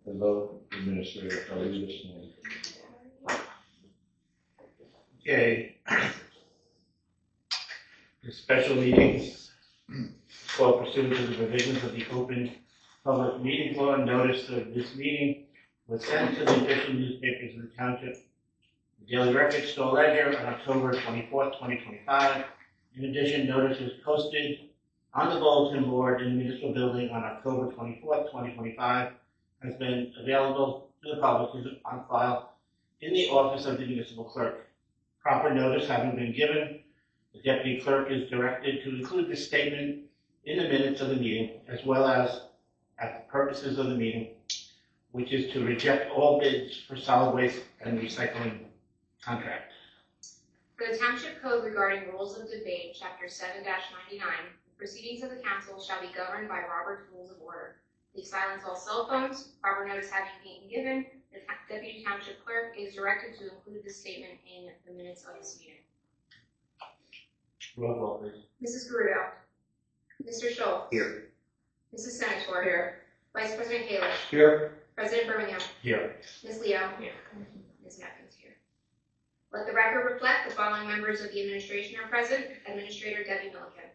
the vote, Administrator, are you listening? Okay. The special meetings called pursuant to the provisions of the Open Public Meetings Law. Notice of this meeting was sent to the official newspapers of the township, the Daily Record, Star Ledger, on October 24th, 2025. In addition, notice was posted on the bulletin board in the municipal building on October 24th, 2025, has been available to the public, is on file in the office of the municipal clerk. Proper notice having been given, the deputy clerk is directed to include this statement in the minutes of the meeting, as well as at the purposes of the meeting, which is to reject all bids for solid waste and recycling contract. For the Township Code regarding rules of debate, Chapter 7-99, the proceedings of the council shall be governed by Robert's Rules of Order. Please silence all cell phones. Proper notice having been given, the Deputy Township Clerk is directed to include this statement in the minutes of this meeting. Roll call, please. Mrs. Gurudo. Mr. Schultz. Here. Mrs. Senator. Here. Vice President Kalish. Here. President Birmingham. Here. Ms. Leo. Here. Ms. Atkins here. Let the record reflect the following members of the administration are present. Administrator Debbie Milliken.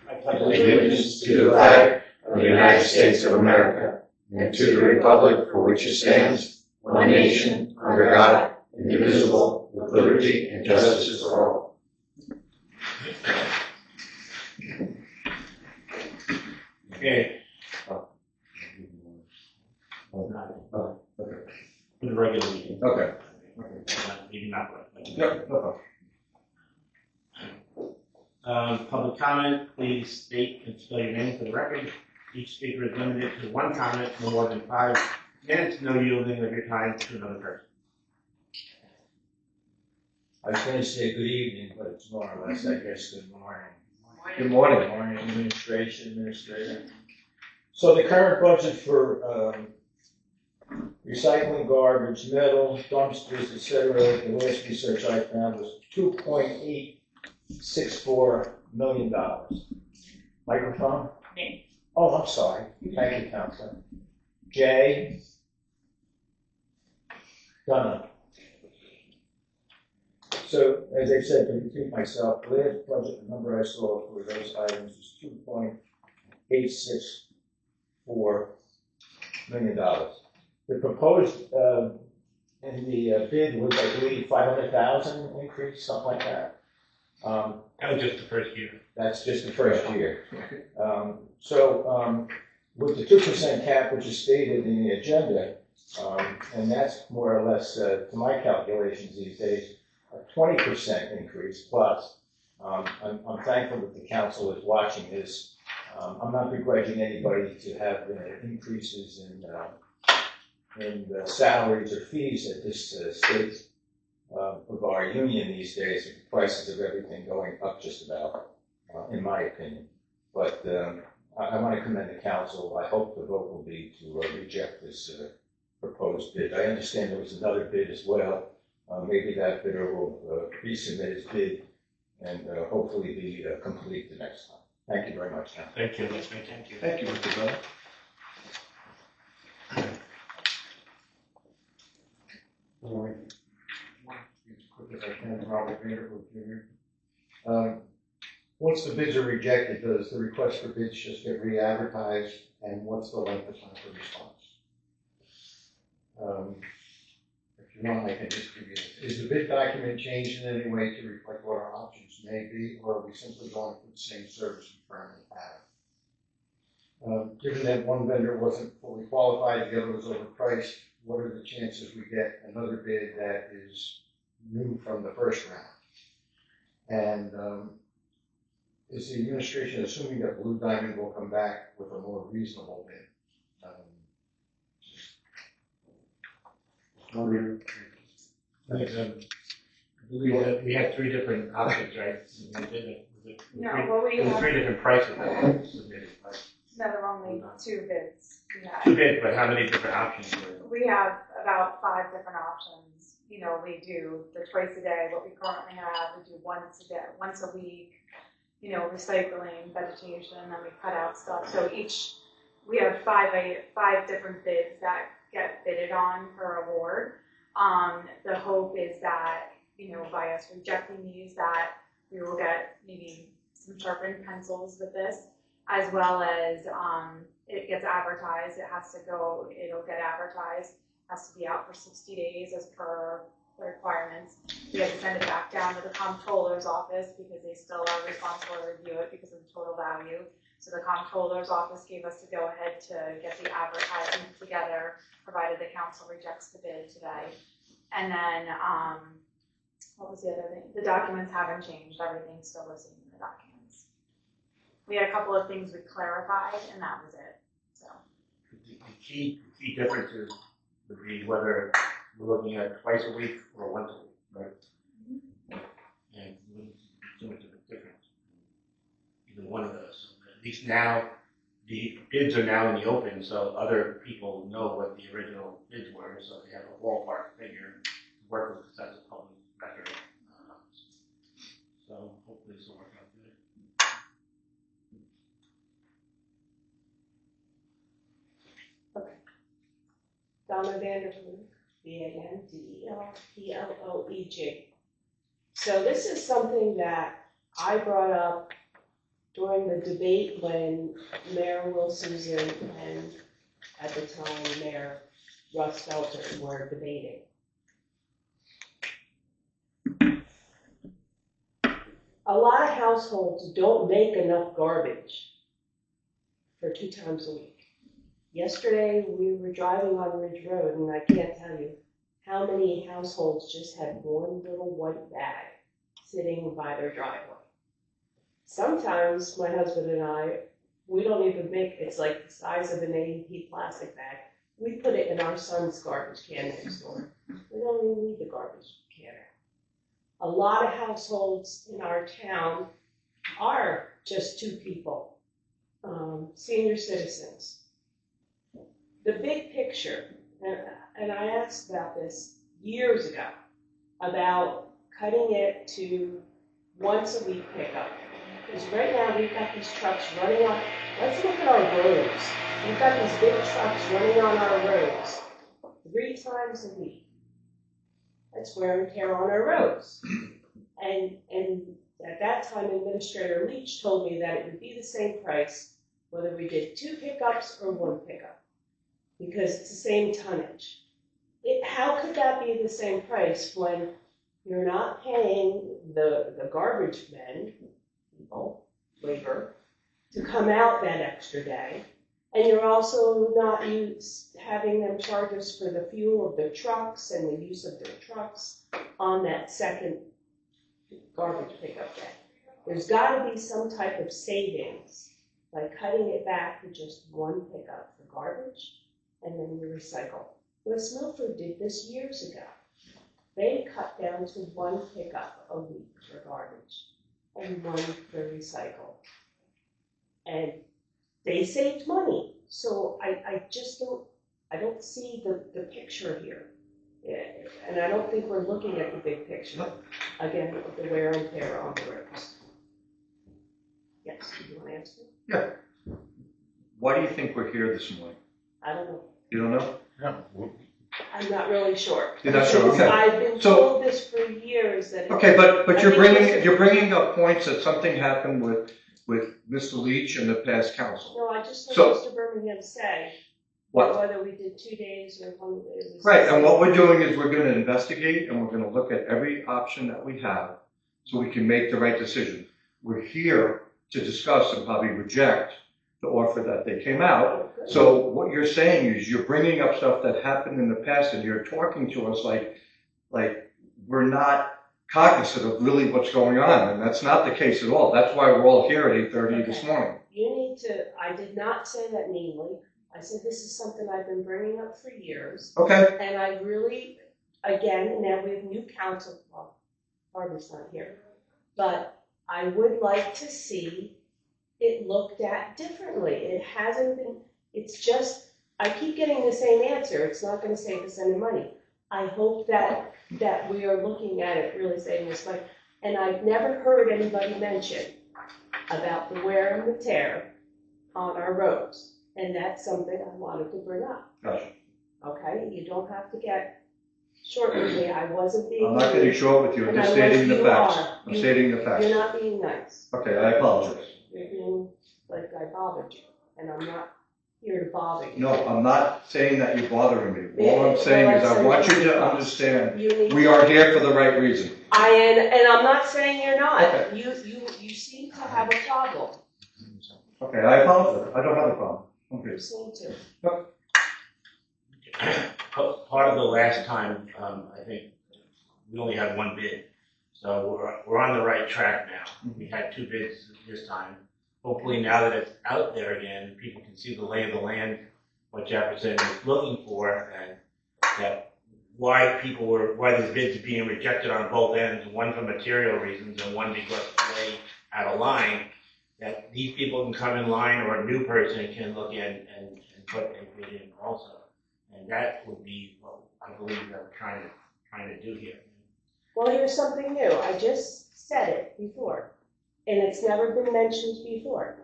I pledge Allegiance to the flag of the United States of America and to the republic for which it stands, one nation, under God, indivisible, with liberty and justice for all. Okay. Okay. For the regular meeting. Okay. Maybe not right. No, no problem. Public comment, please state and spell your name for the record. Each speaker is limited to one comment, no more than 5 minutes, no yielding of your time to another person. I was going to say good evening, but it's more or less, I guess, good morning. Good morning. Good morning, administrator. So the current budget for recycling, garbage, metal, dumpsters, etc., the last research I found was $2.864 million. Microphone? Me. Oh, I'm sorry. Thank you, Counselor. Jay? Donna. So, as I said, to repeat myself, the last budget number I saw for those items was $2.864 million. The proposed in the bid was, I believe, 500,000 increase, something like that. That was just the first year. That's just the first year. With the 2% cap, which is stated in the agenda, and that's more or less, to my calculations these days, a 20% increase plus. I'm thankful that the council is watching this. I'm not begrudging anybody to have increases in salaries or fees at this state of our union these days, with the prices of everything going up just about, in my opinion. But I want to commend the council. I hope the vote will be to reject this proposed bid. I understand there was another bid as well. Maybe that bidder will resubmit his bid and hopefully be complete the next time. Thank you very much. Thank you. Thank you. Thank you, Mr. Bell. All right. As quick as I can, Robert Vanderbilt Jr. Once the bids are rejected, does the request for bids just get re-advertised, and what's the length of time for response? If you want, I can just give you this. Is the bid document changed in any way to reflect what our options may be, or are we simply going for the same service we currently have? Given that one vendor wasn't fully qualified, the other was overpriced, what are the chances we get another bid that is new from the first round? And is the administration assuming that Blue Diamond will come back with a more reasonable bid? I believe we had 3 different options, right? No, well, we have 3 different prices. No, there were only 2 bids. 2 bids, but how many different options were there? We have about 5 different options. We do the twice a day, what we currently have. We do once a week. recycling, vegetation, and then we cut out stuff. So we have five different bids that get bidded on per award. The hope is that, by us rejecting these, that we will get maybe some sharpened pencils with this, as well as it gets advertised. It'll get advertised, has to be out for 60 days as per the requirements. We have to send it back down to the comptroller's office because they still are responsible to review it because of the total value. So the comptroller's office gave us the go-ahead to get the advertising together, provided the council rejects the bid today. And then, what was the other thing? The documents haven't changed. Everything's still listed in the documents. We had a couple of things we clarified, and that was it. So The key differences would be whether we're looking at twice a week or once a week, right? And it wouldn't be too much of a difference. Either one of those. So at least now, the bids are now in the open, so other people know what the original bids were, so they have a ballpark figure to work with, because that's a public record. So hopefully this will work out good. Donna Vanderpool, VANDELPLOEG. So this is something that I brought up during the debate when Mayor Will Susan and at the time Mayor Russ Felton were debating. A lot of households don't make enough garbage for 2 times a week. Yesterday, we were driving on Ridge Road, and I can't tell you how many households just had one little white bag sitting by their driveway. Sometimes my husband and I, we don't even it's like the size of an AEP plastic bag. We put it in our son's garbage can next door. We don't even leave the garbage can out. A lot of households in our town are just 2 people, senior citizens. The big picture, and I asked about this years ago, about cutting it to once a week pickup. Because right now we've got these trucks running on, let's look at our roads. We've got these big trucks running on our roads 3 times a week. That's wear and tear on our roads. And at that time, Administrator Leach told me that it would be the same price whether we did 2 pickups or 1 pickup, because it's the same tonnage. How could that be the same price when you're not paying the garbage men, people, labor, to come out that extra day, and you're also not having them charge us for the fuel of their trucks and the use of their trucks on that second garbage pickup day? There's got to be some type of savings by cutting it back to just 1 pickup for garbage, and then you recycle. West Milford did this years ago. They cut down to 1 pickup a week for garbage and 1 for recycle. And they saved money. So I just don't see the picture here. And I don't think we're looking at the big picture. Again, of the wear and tear on the roads. Yes, do you want to answer? Yeah. Why do you think we're here this morning? I don't know. You don't know? No. I'm not really sure. You're not sure, okay. I've been told this for years that. Okay, but you're bringing up points that something happened with Mr. Leach and the past council. No, I just heard So- Mr. Birmingham say What? whether we did 2 days or 1 day. Right, and what we're doing is we're gonna investigate and we're gonna look at every option that we have so we can make the right decision. We're here to discuss and probably reject the offer that they came out. So what you're saying is you're bringing up stuff that happened in the past and you're talking to us like we're not cognizant of really what's going on, and that's not the case at all. That's why we're all here at 8:30 this morning. You need to, I did not say that meanly. I said this is something I've been bringing up for years. Okay, And I really, again, now we have new council, well, Barbara's not here, but I would like to see it looked at differently. It hasn't been, it's just, I keep getting the same answer. It's not going to save us any money. I hope that we are looking at it really saving us money. And I've never heard anybody mention about the wear and the tear on our roads. And that's something I wanted to bring up. Gotcha. Okay, you don't have to get short with me. I wasn't being. I'm not getting short with you, I'm and just I stating the you facts. are. I'm stating the facts. You're not being nice. Okay, I apologize. You're being like I bothered you, and I'm not here to bother you. No, I'm not saying that you're bothering me. All I'm saying is I want you to understand, You need we are here for the right reason. and I'm not saying you're not. Okay. You seem to have a problem. Okay, I apologize. I don't have a problem. Okay. You seem to. Part of the last time, I think we only had one bid, so we're on the right track now. We had 2 bids this time. Hopefully now that it's out there again, people can see the lay of the land, what Jefferson is looking for, and that why the bids are being rejected on both ends, one for material reasons and one because it's way out of line, that these people can come in line or a new person can look in and put a bid in also. And that would be what I believe that we're trying to do here. Well, here's something new. I just said it before, and it's never been mentioned before.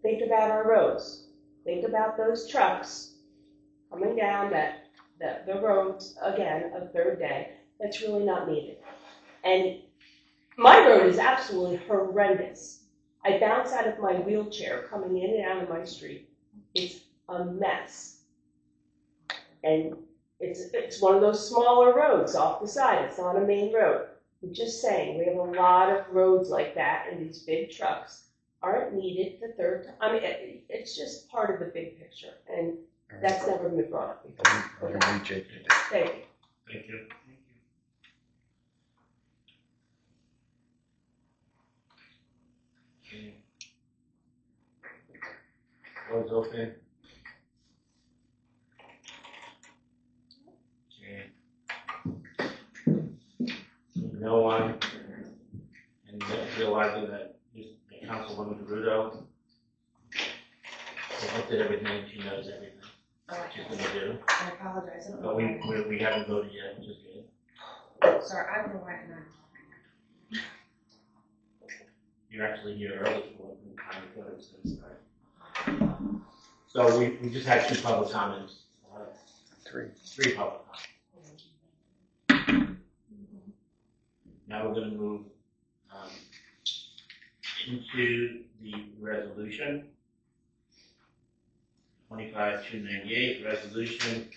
Think about our roads. Think about those trucks coming down the roads again a third day. That's really not needed. And my road is absolutely horrendous. I bounce out of my wheelchair coming in and out of my street. It's a mess. And it's one of those smaller roads off the side. It's not a main road. I'm just saying, we have a lot of roads like that, and these big trucks aren't needed the third time. I mean, it's just part of the big picture, and that's never been brought up before. Okay. Thank you. Thank you. Doors open. No one, and realizing that Councilwoman Rudo looked at everything, she knows everything she's gonna do. I apologize. I don't know But we haven't voted yet, which is good. Sorry, I don't know why I'm not. You're actually here early for the time to go to this, right? So we just had 2 public comments. 3 public comments. Now we're going to move into the resolution. 25-298, resolution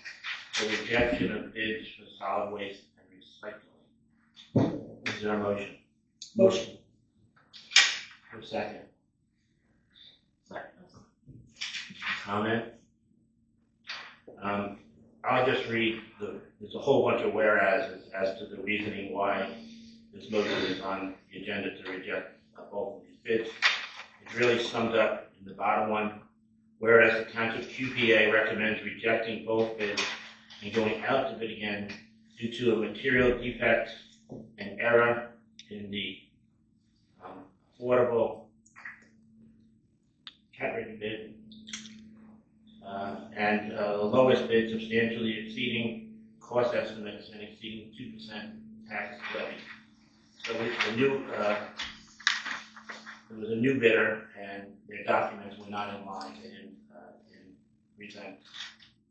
for rejection of bids for solid waste and recycling. Is there a motion? Motion. For a second. Comment? I'll just read there's a whole bunch of whereas as to the reasoning why this motion is on the agenda to reject both of these bids. It's really summed up in the bottom one. Whereas the Township QPA recommends rejecting both bids and going out to bid again due to a material defect and error in the affordable cat rate bid, and the lowest bid substantially exceeding cost estimates and exceeding 2% tax levy. So there was a new bidder, and their documents were not in line. They didn't present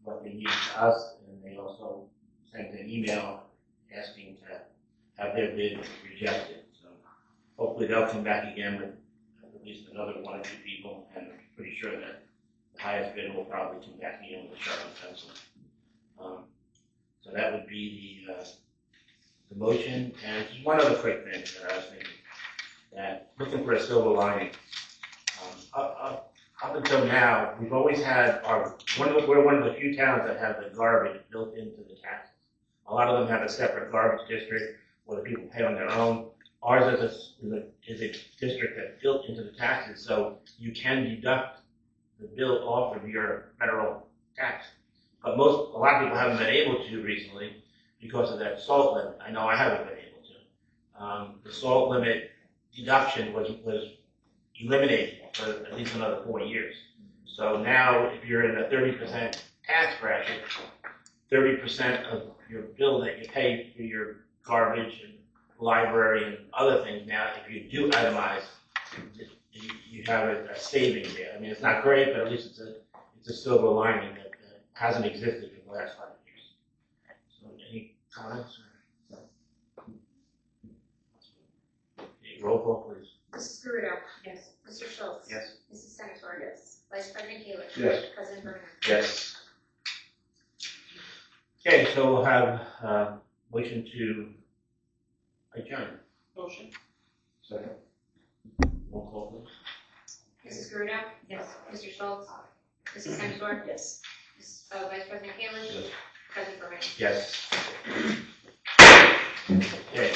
what they needed to us, and they also sent an email asking to have their bid rejected. So hopefully they'll come back again with at least another 1 or 2 people, and I'm pretty sure that the highest bidder will probably come back again with a sharpened pencil. So that would be the motion. And just one other quick thing that I was thinking, that looking for a silver lining. Up until now, we've always had we're one of the few towns that have the garbage built into the taxes. A lot of them have a separate garbage district where the people pay on their own. Ours is a district that's built into the taxes, so you can deduct the bill off of your federal tax. But a lot of people haven't been able to recently because of that salt limit. I know I haven't been able to. The salt limit deduction was eliminated for at least another 4 years. So now if you're in a 30% tax bracket, 30% of your bill that you pay for your garbage and library and other things now, if you do itemize, you have a saving there. I mean, it's not great, but at least it's a silver lining that hasn't existed for the last 5 years. So any comments? Okay, roll call, please. Mrs. Gurudo. Yes. Mr. Schultz. Yes. Mrs. Senator. Yes. Vice President Keilish. Yes. President Berman. Yes. Okay, so we'll have motion to adjourn. Motion. Second. Roll call, please. Mrs. Gurudo. Yes. Mr. Schultz. Mrs. Senator. Yes. Vice President Keilish. Yes. President Berman. Yes. Okay.